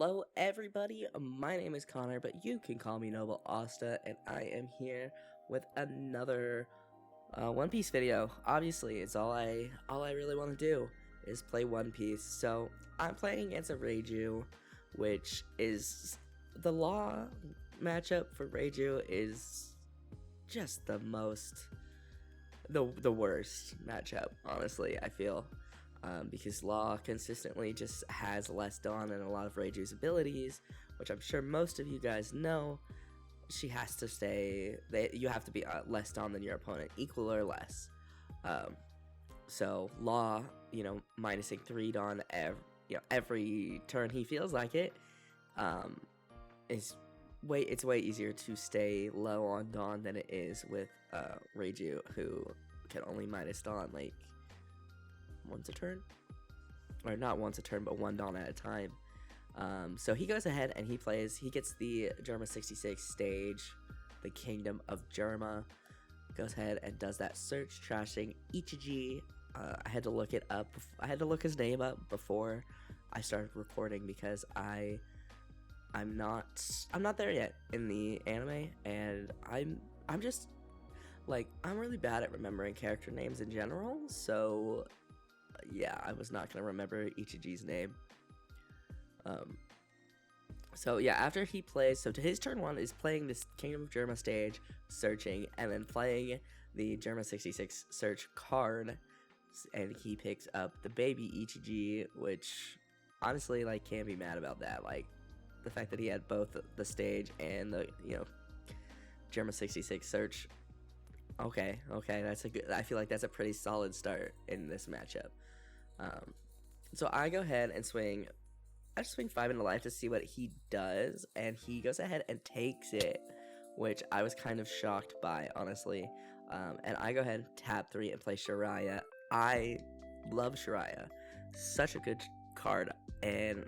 Hello everybody, my name is Connor, but you can call me NobleAsta, and I am here with another One Piece video. Obviously, it's all I really want to do is play One Piece. So I'm playing against a Reiju, which is the law matchup for Reiju is just the worst matchup, honestly, I feel. Because Law consistently just has less Dawn and a lot of Reiju's abilities, which I'm sure most of you guys know. She has to stay. You have to be less Dawn than your opponent, equal or less. So Law, minusing 3 Dawn every turn he feels like it, it's way easier to stay low on Dawn than it is with Reiju, who can only minus Dawn like once a turn, or not once a turn, but 1 Dawn at a time. So he goes ahead and he gets the Germa 66 stage, the Kingdom of Germa, goes ahead and does that search, trashing Ichiji. I had to look it up. I had to look his name up before I started recording because I'm not there yet in the anime, and I'm just like, I'm really bad at remembering character names in general, so yeah, I was not going to remember Ichiji's name. So yeah, after he plays, so to his turn 1 is playing this Kingdom of Germa stage, searching, and then playing the Germa 66 search card, and he picks up the baby Ichiji, which honestly, like, can't be mad about that. Like, the fact that he had both the stage and the, Germa 66 search. Okay, that's a good. I feel like that's a pretty solid start in this matchup. So I go ahead and swing. I just swing 5 into life to see what he does, and he goes ahead and takes it, which I was kind of shocked by, honestly. And I go ahead and tap 3 and play Shiraya. I love Shiraya, such a good card, and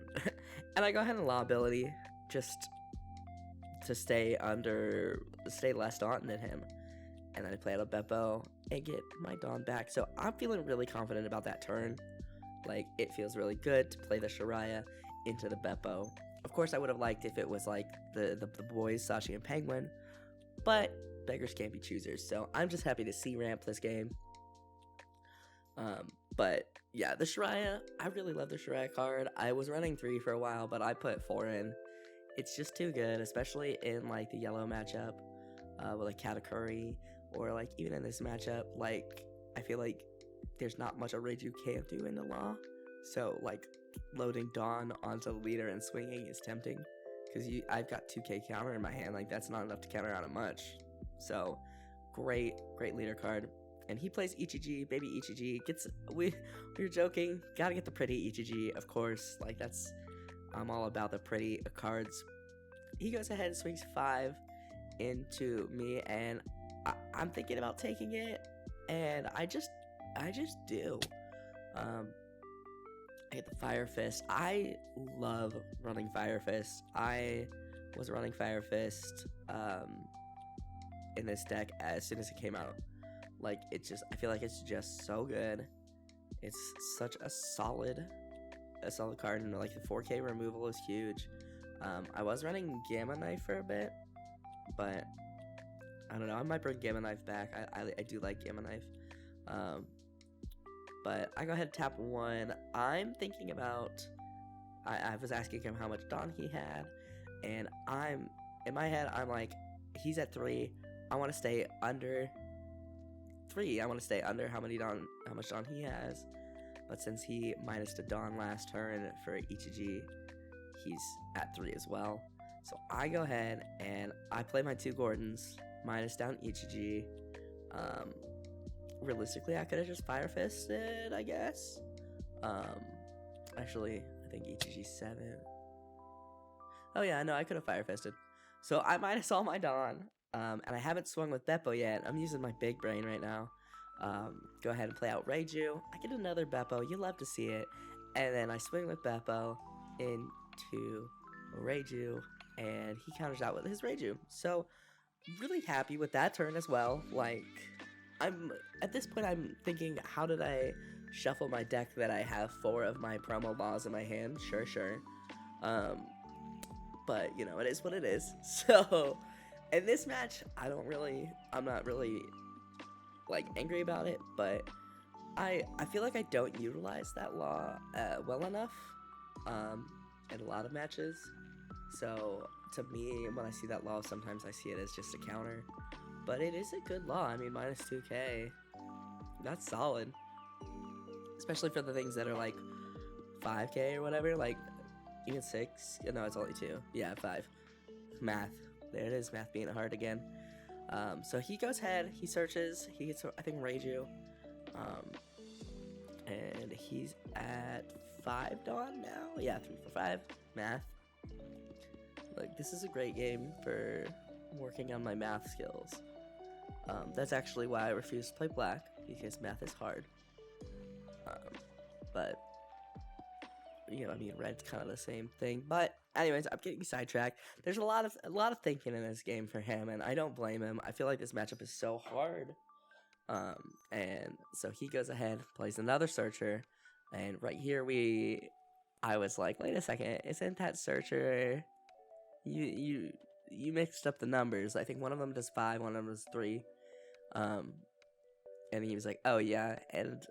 and I go ahead and Law ability just to stay less Dawn than him. And then I play out a Beppo and get my Dawn back. So I'm feeling really confident about that turn. Like, it feels really good to play the Shiraya into the Beppo. Of course, I would have liked if it was like the boys, Sashi and Penguin, but beggars can't be choosers. So I'm just happy to see ramp this game. But yeah, the Shiraya, I really love the Shiraya card. I was running 3 for a while, but I put 4 in. It's just too good, especially in like the yellow matchup with like Katakuri, or like even in this matchup. Like, I feel like there's not much a Reiju can't do in the Law. So like loading Dawn onto the leader and swinging is tempting, because I've got 2k counter in my hand. Like, that's not enough to counter out of much. So great leader card. And he plays Ichiji, baby Ichiji. We were joking, gotta get the pretty Ichiji, of course. Like, I'm all about the pretty cards. He goes ahead and swings 5 into me, and I'm thinking about taking it, and I just do. I get the Fire Fist. I love running Fire Fist. I was running Fire Fist in this deck as soon as it came out. Like, I feel like it's just so good. It's such a solid card, and like the 4K removal is huge. I was running Gamma Knife for a bit, but I don't know, I might bring Gamma Knife back. I do like Gamma Knife. But I go ahead and tap 1. I'm thinking about, I was asking him how much Dawn he had, and in my head, I'm like, he's at 3. I want to stay under 3. I want to stay under how much Dawn he has. But since he minus the Dawn last turn for Ichiji, he's at 3 as well. So I go ahead and I play my 2 Gordons, minus down Ichiji. Realistically, I could have just Fire Fisted, I guess. Actually, I think Ichiji's 7. Oh yeah, no, I could have Fire Fisted. So I minus all my Dawn, and I haven't swung with Beppo yet. I'm using my big brain right now. Go ahead and play out Reiju. I get another Beppo. You love to see it. And then I swing with Beppo into Reiju, and he counters out with his Reiju. So really happy with that turn as well. Like, at this point, I'm thinking, how did I shuffle my deck that I have 4 of my promo laws in my hand? Sure. but you know, it is what it is. So in this match, I'm not really like angry about it, but I feel like I don't utilize that law well enough in a lot of matches. So to me, when I see that law, sometimes I see it as just a counter, but it is a good law. I mean, minus 2k, that's solid, especially for the things that are like 5k or whatever, like even 6. No, it's only 2. Yeah, 5. Math. There it is, math being hard again. So he goes ahead, he searches, he gets, I think, Reiju. And he's at 5 Dawn now? Yeah, 3 for 5. Math. Like, this is a great game for working on my math skills. That's actually why I refuse to play black, because math is hard. But, you know, I mean, red's kind of the same thing. But, anyways, I'm getting sidetracked. There's a lot of thinking in this game for him, and I don't blame him. I feel like this matchup is so hard. And so he goes ahead, plays another searcher, and right here I was like, wait a second, isn't that searcher? You mixed up the numbers. I think one of them does 5, one of them does 3. And he was like, oh yeah, and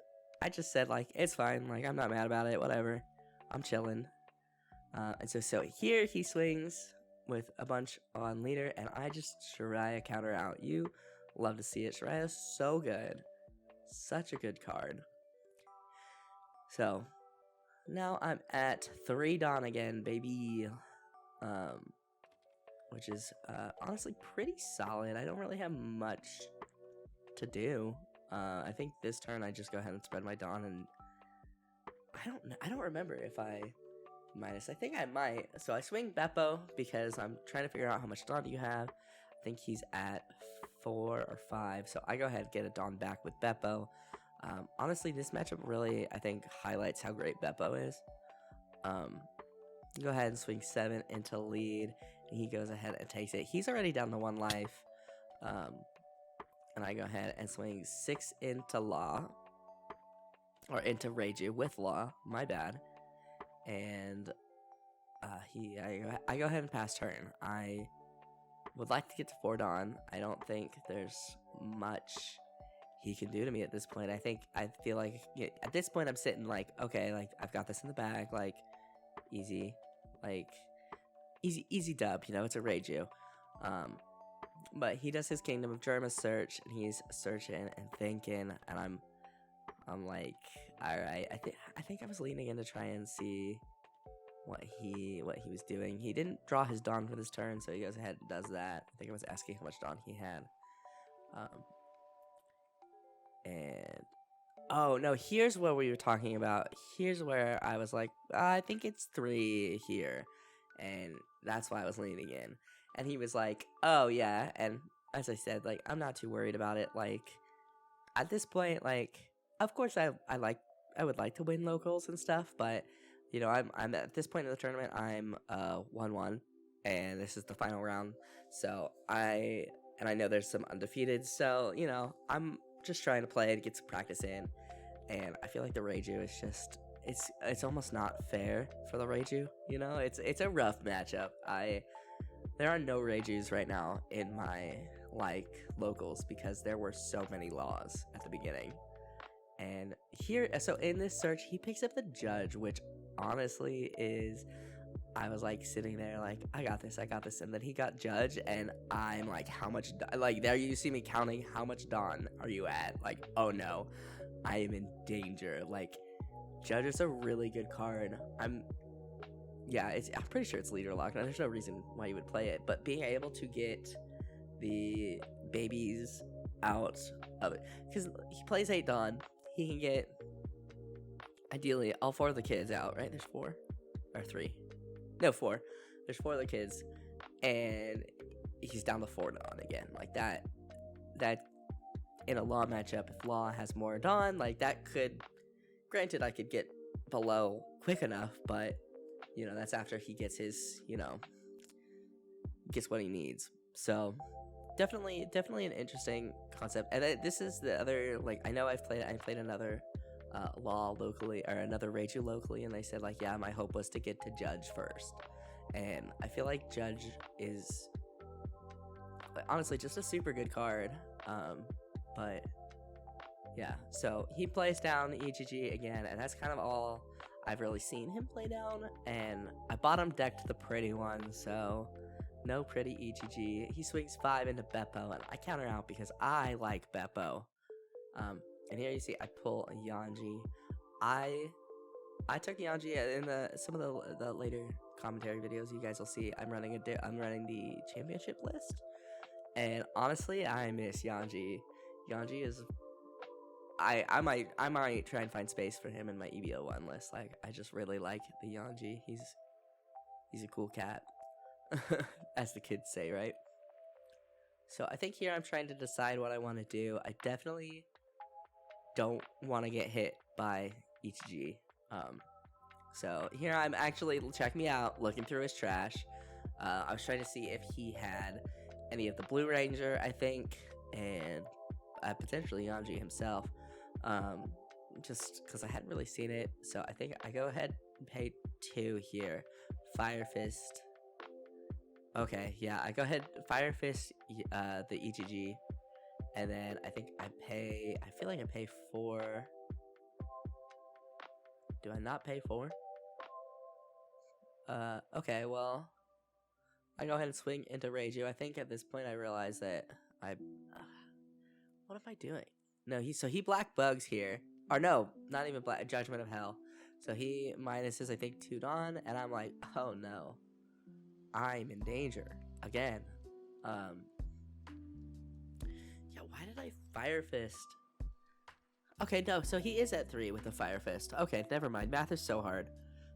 I just said, like, it's fine, like, I'm not mad about it, whatever, I'm chilling. And so here he swings with a bunch on leader, and I just Shariah counter out. You love to see it. Shariah's so good, such a good card. So now I'm at 3 Dawn again, baby. Which is honestly pretty solid. I don't really have much to do. I think this turn I just go ahead and spread my Dawn, and I don't remember if I minus. I think I might. So I swing Beppo because I'm trying to figure out how much Dawn do you have. I think he's at 4 or 5. So I go ahead and get a Dawn back with Beppo. Honestly, this matchup really, I think, highlights how great Beppo is. Go ahead and swing 7 into lead, and he goes ahead and takes it. He's already down to 1 life. And I go ahead and swing 6 into Law, or into Reiju with Law, my bad. And I go ahead and pass turn. I would like to get to 4 Dawn. I don't think there's much he can do to me at this point. I feel like at this point I'm sitting like, okay, like, I've got this in the bag, like, easy dub, you know, it's a Reiju. But he does his Kingdom of Germa search, and he's searching and thinking, and I'm like, alright, I think I was leaning in to try and see what he was doing. He didn't draw his Dawn for this turn, so he goes ahead and does that. I think I was asking how much Dawn he had. And oh no, here's what we were talking about. Here's where I was like, I think it's 3 here, and that's why I was leaning in. And he was like, oh yeah, and as I said, like, I'm not too worried about it. Like, at this point, like, of course I would like to win locals and stuff, but you know, I'm at this point in the tournament, I'm 1-1, and this is the final round. So I know there's some undefeated, so you know, I'm just trying to play and get some practice in. And I feel like the Reiju is just, it's almost not fair for the Reiju, you know? It's a rough matchup. There are no Reijus right now in my, like, locals because there were so many laws at the beginning. And here, so in this search, he picks up the Judge, which honestly is, I was like sitting there like, I got this, and then he got Judge, and I'm like, how much, like, there you see me counting, how much Dawn are you at? Like, oh no, I am in danger. Like, Judge is a really good card. I'm pretty sure it's leader lock, and there's no reason why you would play it, but being able to get the babies out of it, because he plays 8 Dawn, he can get, ideally, all 4 of the kids out, right? There's 4? Or 3? No, 4. There's 4 of the kids, and he's down to 4 Dawn again. Like, that in a Law matchup, if Law has more Dawn, like, that could, granted, I could get below quick enough, but, you know, that's after he gets his, you know, gets what he needs. So, definitely an interesting concept. And this is the other, like, I know I played another Law locally, or another Reiju locally, and they said, like, yeah, my hope was to get to Judge first. and I feel like Judge is honestly just a super good card. But yeah, so he plays down EGG again, and that's kind of all I've really seen him play down. And I bottom decked the pretty one, so no pretty EGG. He swings 5 into Beppo, and I counter out because I like Beppo. And here you see I pull a Yanji. I took Yanji in some of the later commentary videos. You guys will see I'm running the championship list, and honestly, I miss Yanji. Yanji is I might try and find space for him in my EBO1 list. Like, I just really like the Yanji. He's a cool cat, as the kids say, right? So I think here I'm trying to decide what I want to do. I definitely don't want to get hit by ETG. So here I'm actually, check me out, looking through his trash. I was trying to see if he had any of the Blue Ranger, I think, and potentially Yanji himself. Just because I hadn't really seen it. So I think I go ahead and pay 2 here. Fire Fist. Okay, yeah, I go ahead, Fire Fist the EGG. And then I think I feel like I pay 4. Do I not pay 4? Okay, well, I go ahead and swing into Reiju. I think at this point I realize that what am I doing? No, he black bugs here. Or no, not even black, Judgment of Hell. So he minuses, I think, 2 Dawn, and I'm like, oh no. I'm in danger. Again. Yeah, why did I Fire Fist? Okay, no, so he is at 3 with the Fire Fist. Okay, never mind. Math is so hard.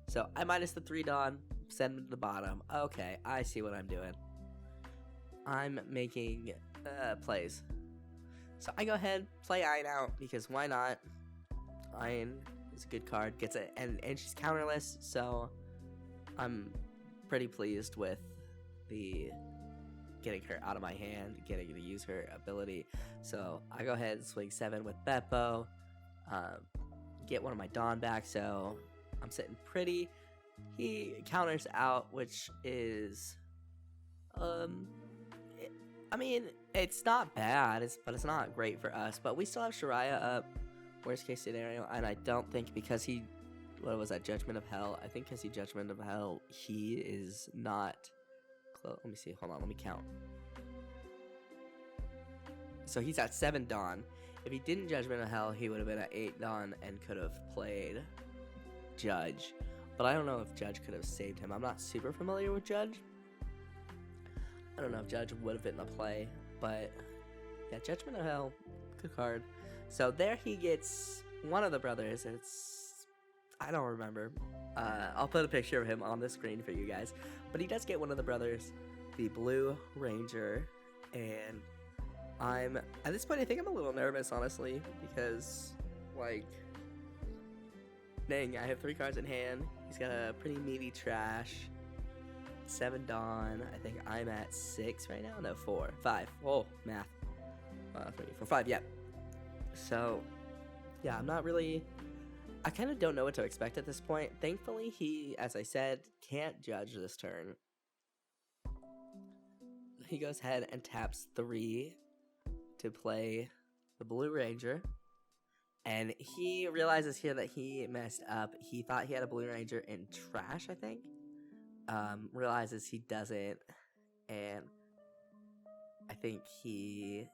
So I minus the 3 Dawn, send him to the bottom. Okay, I see what I'm doing. I'm making plays. So I go ahead, play Iron out, because why not? Iron is a good card, gets it, and she's counterless, so I'm pretty pleased with the getting her out of my hand, getting to use her ability. So I go ahead and swing 7 with Beppo, get one of my Dawn back, so I'm sitting pretty. He counters out, which is, I mean, it's not bad, but it's not great for us. But we still have Shariah up, worst case scenario, and I don't think because he, what was that, Judgment of Hell? I think because he Judgment of Hell, he is not close. Let me see, hold on, let me count. So he's at 7 Dawn. If he didn't Judgment of Hell, he would have been at 8 Dawn and could have played Judge. But I don't know if Judge could have saved him. I'm not super familiar with Judge. I don't know if Judge would have been the play, but yeah, Judgment of Hell, good card. So there he gets one of the brothers. I don't remember. I'll put a picture of him on the screen for you guys. But he does get one of the brothers, the Blue Ranger, and at this point, I think I'm a little nervous, honestly, because, like, dang, I have 3 cards in hand. He's got a pretty meaty trash. 7 Dawn. I think I'm at 6 right now. No, 4. 5. Oh, math. 3, 4, 5. Yeah. So, yeah, I'm not really. I kind of don't know what to expect at this point. Thankfully, he, as I said, can't judge this turn. He goes ahead and taps 3 to play the Blue Ranger. And he realizes here that he messed up. He thought he had a Blue Ranger in trash, I think. Realizes he doesn't, and I think he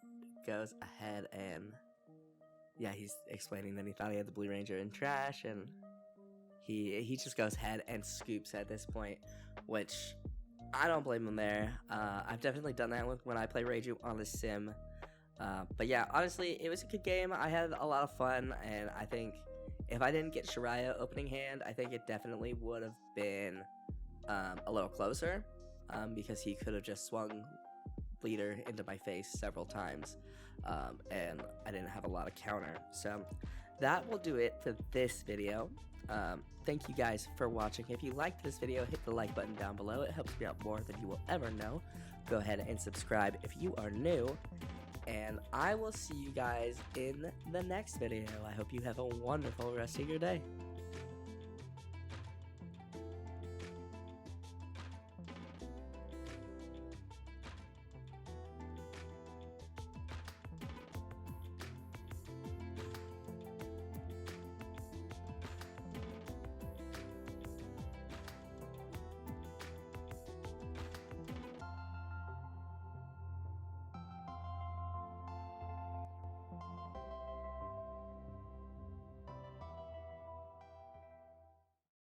goes ahead and, yeah, he's explaining that he thought he had the Blue Ranger in trash, and he just goes ahead and scoops at this point, which I don't blame him there. I've definitely done that when I play Reiju on the sim. But yeah, honestly, it was a good game. I had a lot of fun, and I think if I didn't get Shariah opening hand, I think it definitely would have been a little closer, because he could have just swung leader into my face several times, and I didn't have a lot of counter. So that will do it for this video. Thank you guys for watching. If you liked this video, hit the like button down below. It helps me out more than you will ever know. Go ahead and subscribe if you are new, and I will see you guys in the next video. I hope you have a wonderful rest of your day.